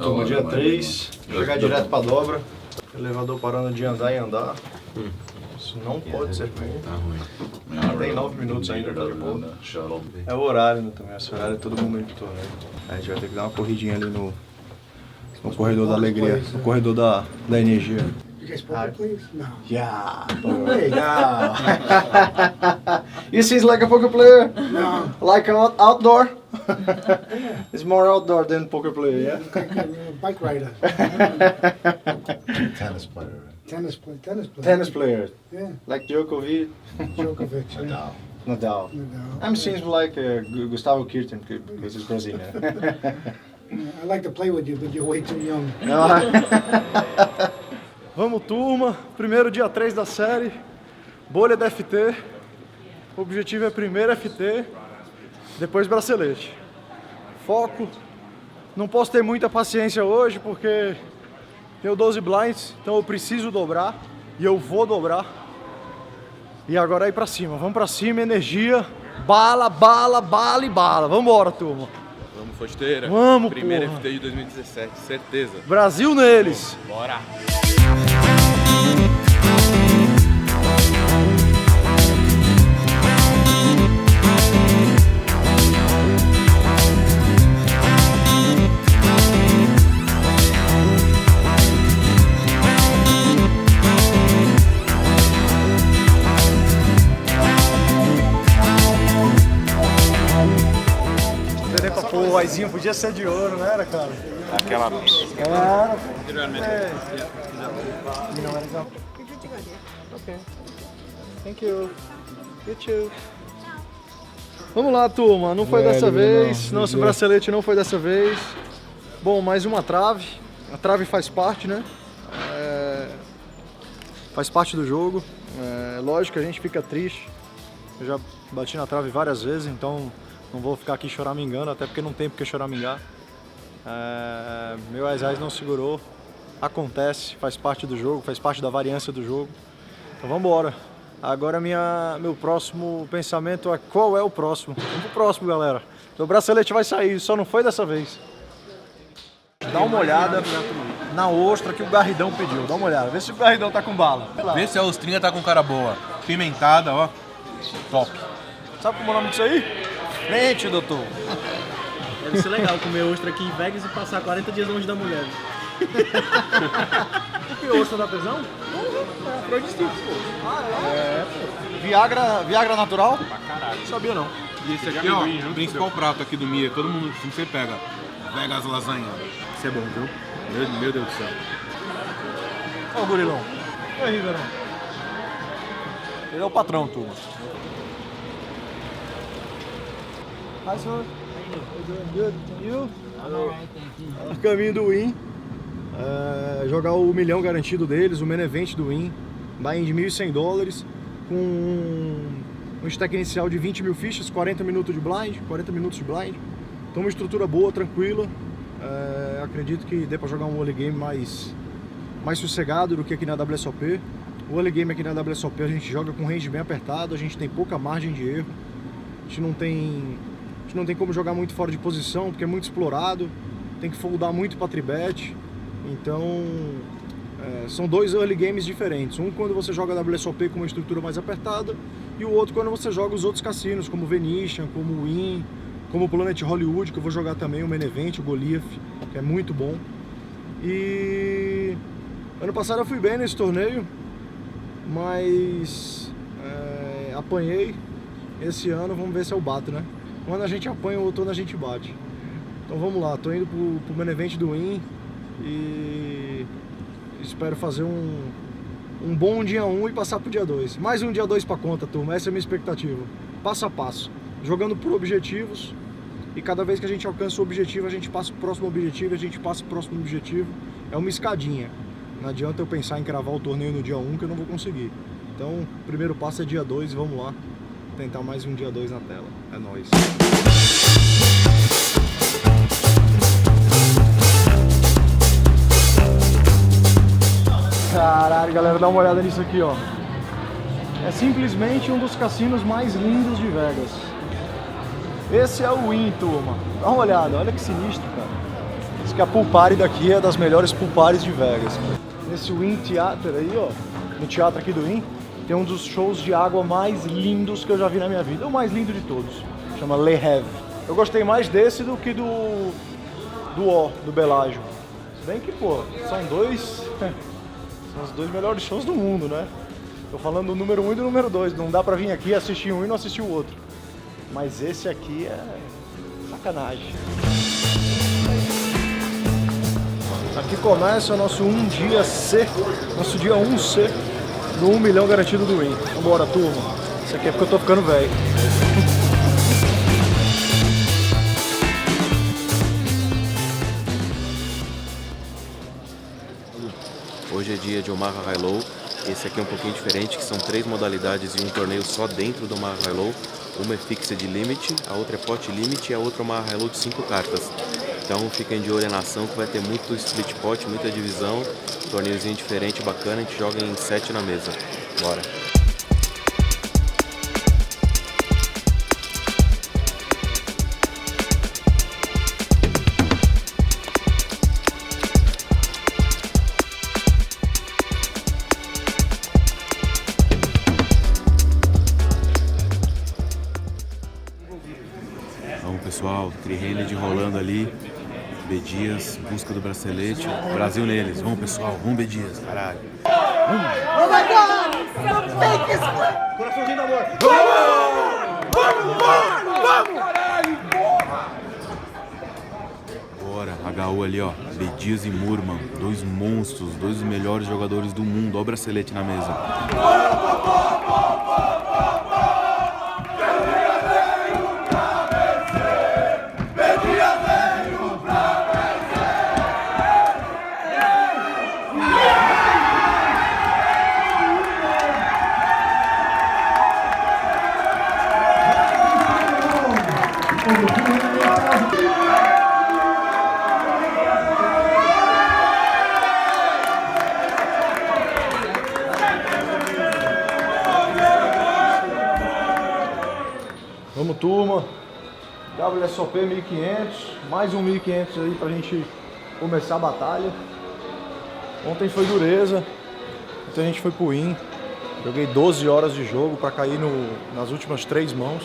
turma, dia 3, chegar direto pra dobra, elevador parando de andar e andar. Isso não pode ser feito. Tá ruim. Tem 9 minutos ainda, tá de boa. É o horário, né, também, esse horário é todo momento do torneio. A gente vai ter que dar uma corridinha ali no corredor da alegria, no corredor da energia. You guys poker, please? No. Yeah. Hey. Yeah. You seems like a poker player? No. Like outdoor? It's more outdoor than poker player, yeah? Bike rider. Tennis player. Tennis player. Tennis player, Yeah. like Djokovic, Djokovic. Yeah. Nadal. Nadal. Nadal. I'm seems like Gustavo Kirten because he's Brazilian. I like to play with you, but you're way too young. Vamos, turma. Primeiro dia 3 da série. Bolha da FT. O objetivo é primeiro FT, depois bracelete. Foco. Não posso ter muita paciência hoje porque tenho 12 blinds, então eu preciso dobrar e eu vou dobrar. E agora é ir pra cima. Vamos pra cima, energia. Bala, bala, bala e bala. Vambora, turma. Vamos, Fosteira. Vamos, Primeiro porra. FT de 2017, certeza. Brasil neles. Bora. Pô, o Aizinho podia ser de ouro, não era, cara? Aquela. Era, Ok. Thank you. You too. Vamos lá, turma. Não foi dessa vez. Nosso bracelete não foi dessa vez. Bom, mais uma trave. A trave faz parte, né? Faz parte do jogo. Lógico que a gente fica triste. Eu já bati na trave várias vezes, então não vou ficar aqui choramingando, até porque não tem porque choramingar. Meu Ais não segurou. Acontece, faz parte do jogo, faz parte da variância do jogo. Então vamos embora. Agora meu próximo pensamento é qual é o próximo. Vamos pro próximo, galera. O bracelete vai sair, só não foi dessa vez. Dá uma olhada na ostra que o Garridão pediu. Dá uma olhada, vê se o Garridão tá com bala. Vê se a ostrinha tá com cara boa. Pimentada, ó. Top. Sabe como é o nome disso aí? Frente, doutor. Deve ser legal comer ostra aqui em Vegas e passar 40 dias longe da mulher. Por que ostra dá tesão? Afrodisíaco, pô. Viagra natural? Pra caralho. Não sabia não. E esse aqui, ó, o principal prato aqui do Mia, todo mundo sempre pega. Vegas lasanha. Isso é bom, viu? Meu Deus do céu. Ó o gurilão. E aí, Ribeirão? Ele é o patrão, turma. Hi, sir. Good. And you? A caminho do Win. Jogar o milhão garantido deles, o main event do Win. Buy-in de $1.100 com um stack inicial de 20 mil fichas, 40 minutos de blind. Então uma estrutura boa, tranquila. Acredito que dê pra jogar um early game mais sossegado do que aqui na WSOP. O early game aqui na WSOP a gente joga com range bem apertado, a gente tem pouca margem de erro. A gente não tem como jogar muito fora de posição, porque é muito explorado. Tem que foldar muito pra tribet. Então, são dois early games diferentes. Um quando você joga WSOP com uma estrutura mais apertada, e o outro quando você joga os outros cassinos, como Venetian, como Win, como Planet Hollywood, que eu vou jogar também, o main event, o Goliath, que é muito bom. E ano passado eu fui bem nesse torneio, mas apanhei. Esse ano vamos ver se eu bato, né? Quando a gente apanha, o outono a gente bate. Então vamos lá, tô indo pro main event do Win e espero fazer um bom dia 1 e passar pro dia 2. Mais um dia 2 pra conta, turma, essa é a minha expectativa. Passo a passo, jogando por objetivos, e cada vez que a gente alcança o objetivo, a gente passa pro próximo objetivo, a gente passa pro próximo objetivo. É uma escadinha. Não adianta eu pensar em cravar o torneio no dia 1 que eu não vou conseguir. Então, o primeiro passo é dia 2 e vamos lá tentar mais um dia 2 na tela. É nóis. Caralho, galera, dá uma olhada nisso aqui, ó. É simplesmente um dos cassinos mais lindos de Vegas. Esse é o Win, turma. Dá uma olhada, olha que sinistro, cara. Diz que a pool party daqui é das melhores pool parties de Vegas. Nesse Wynn Theater aí, ó, no teatro aqui do Wynn, tem um dos shows de água mais lindos que eu já vi na minha vida. É o mais lindo de todos. Chama Le Rêve. Eu gostei mais desse do que do Bellagio. Se bem que, pô, são os dois melhores shows do mundo, né? Tô falando do número 1 e do número 2. Não dá pra vir aqui assistir um e não assistir o outro. Mas esse aqui é sacanagem. Aqui começa o nosso dia C, nosso dia 1C do 1 milhão garantido do Wynn. Vambora, turma. Isso aqui é porque eu tô ficando velho. Hoje é dia de Omaha High Low. Esse aqui é um pouquinho diferente, que são 3 modalidades e um torneio só dentro do Omaha High Low. Uma é Fixed Limit, a outra é Pot Limit e a outra é Omaha High Low de 5 cartas. Então fiquem de olho na ação que vai ter muito split pot, muita divisão, torneiozinho diferente, bacana, a gente joga em 7 na mesa. Bora! Vamos pessoal, tri-handed rolando ali, B Dias, busca do bracelete, Brasil neles, vamos pessoal, vamos B Dias, caralho. Oh my God! Some fake is... Coraçãozinho da amor. Bora, HU ali ó, B Dias e Murman, 2 monstros, 2 dos melhores jogadores do mundo, ó o bracelete na mesa. Vamos, turma. WSOP 1500, mais um 1500 aí pra gente começar a batalha. Ontem foi dureza, ontem a gente foi pro Wynn. Joguei 12 horas de jogo pra cair nas últimas 3 mãos.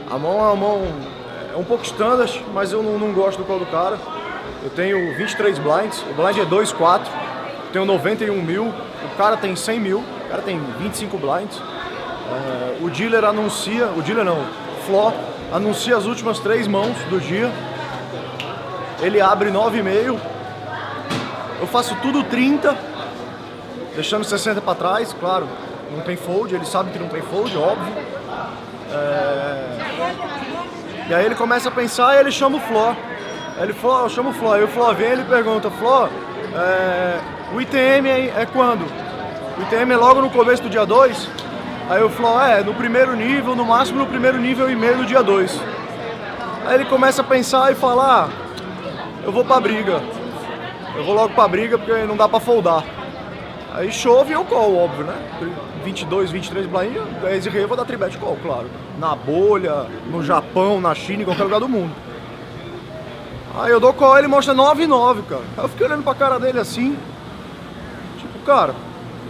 A mão é um pouco standard, mas eu não gosto do call do cara. Eu tenho 23 blinds, o blind é 2-4, tenho 91 mil, o cara tem 100 mil, o cara tem 25 blinds. O dealer anuncia, o floor anuncia as últimas 3 mãos do dia. Ele abre 9,5. Eu faço tudo 30, deixando 60 para trás, claro. Não tem fold, ele sabe que não tem fold, óbvio. E aí ele começa a pensar e ele chama o floor. Ele fala, eu chamo o floor. Aí o floor vem e ele pergunta, floor, o ITM é quando? O ITM é logo no começo do dia 2? Aí eu falo, no primeiro nível, no máximo no primeiro nível e meio do dia 2. Aí ele começa a pensar e fala, eu vou pra briga. Eu vou logo pra briga porque não dá pra foldar. Aí chove e eu call, óbvio, né? 22, 23 blind, 10 e rei eu vou dar tribet call, claro. Na bolha, no Japão, na China, em qualquer lugar do mundo. Aí eu dou call, ele mostra 9,9, cara. Aí eu fiquei olhando pra cara dele assim, tipo, cara...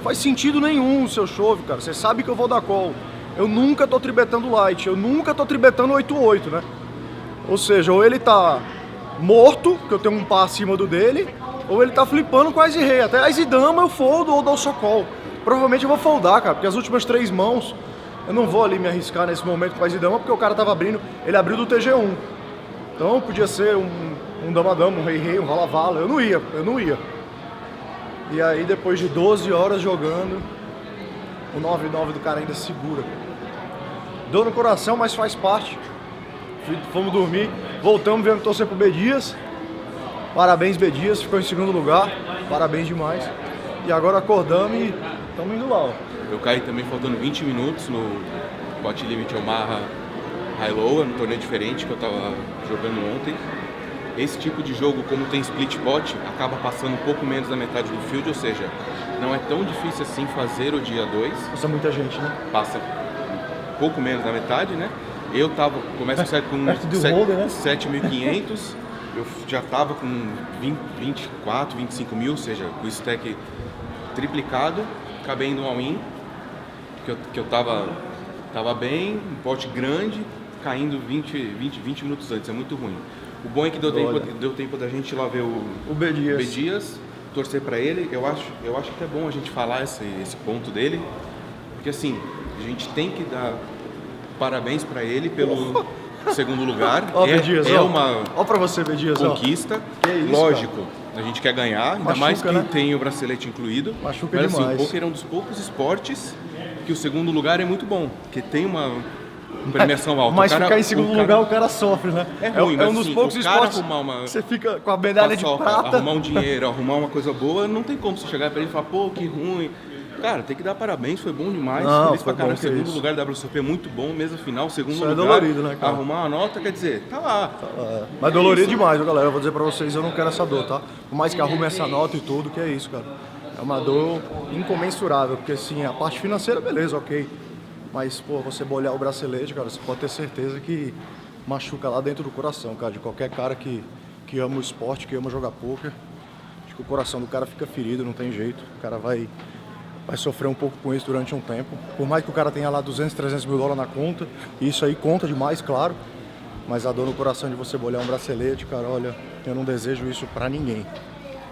Faz sentido nenhum o seu chove, cara. Você sabe que eu vou dar call. Eu nunca tô tribetando light. Eu nunca tô tribetando 8-8, né? Ou seja, ou ele tá morto, que eu tenho um par acima do dele, ou ele tá flipando com as e rei. Até as e dama eu foldo ou dou só call. Provavelmente eu vou foldar, cara, porque as últimas 3 mãos eu não vou ali me arriscar nesse momento com as e dama, porque o cara tava abrindo, ele abriu do TG1. Então podia ser um dama-dama, um rei-rei, um vala-vala. Eu não ia. E aí, depois de 12 horas jogando, o 9-9 do cara ainda segura. Dor no coração, mas faz parte. Fomos dormir, voltamos, viemos torcer pro B Dias. Parabéns, B Dias, ficou em segundo lugar. Parabéns demais. E agora acordamos e estamos indo lá, ó. Eu caí também faltando 20 minutos no Pot Limit Omaha High Low, um torneio diferente que eu tava jogando ontem. Esse tipo de jogo, como tem split pot, acaba passando um pouco menos da metade do field, ou seja, não é tão difícil assim fazer o dia 2. Passa muita gente, né? Passa um pouco menos da metade, né? Eu começo certo com holder, né? 7.500, eu já tava com 24, 25 mil, ou seja, com o stack triplicado, acabei indo all-in, que eu tava bem, um pote grande, caindo 20 minutos antes, é muito ruim. O bom é que deu tempo da gente ir lá ver o B Dias, torcer pra ele. Eu acho que é bom a gente falar esse ponto dele, porque assim, a gente tem que dar parabéns pra ele pelo segundo lugar. Ó, B. Dias, uma ó pra você, B. Dias, conquista. Que isso, lógico, a gente quer ganhar, ainda mais que né? tem o bracelete incluído. Machuca mas demais. assim, o poker é um dos poucos esportes que o segundo lugar é muito bom, porque tem uma premiação alta. Mas ficar em segundo lugar o cara sofre, né? É ruim, mas um dos assim, poucos o cara esportes arrumar você fica com a medalha de prata. Arrumar um dinheiro, arrumar uma coisa boa, não tem como você chegar pra ele e falar, pô, que ruim. Cara, tem que dar parabéns, foi bom demais. Não, Feliz foi pra caramba. bom que Segundo isso. lugar da WSOP, muito bom, mesa final, segundo Isso é lugar. dolorido, né, cara? Arrumar uma nota, quer dizer, tá lá. Mas dolorido demais, viu, galera? Eu vou dizer pra vocês, eu não quero essa dor, tá? Por mais que arrume essa nota e tudo, que é isso, cara. É uma dor incomensurável, porque assim, a parte financeira, beleza, ok. Mas, pô, você bolhar o bracelete, cara, você pode ter certeza que machuca lá dentro do coração, cara. De qualquer cara que ama o esporte, que ama jogar poker. Acho que o coração do cara fica ferido, não tem jeito. O cara vai sofrer um pouco com isso durante um tempo. Por mais que o cara tenha lá 200, 300 mil dólares na conta, e isso aí conta demais, claro. Mas a dor no coração de você bolhar um bracelete, cara, olha, eu não desejo isso pra ninguém.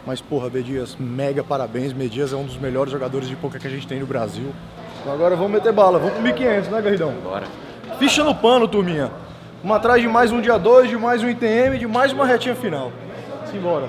Mas, porra, B. Dias, mega parabéns. B. Dias é um dos melhores jogadores de poker que a gente tem no Brasil. Então agora vamos meter bala, vamos pro 1.500, né, Garridão? Bora. Ficha no pano, turminha. Vamos atrás de mais um dia 2, de mais um ITM, de mais uma retinha final. Simbora.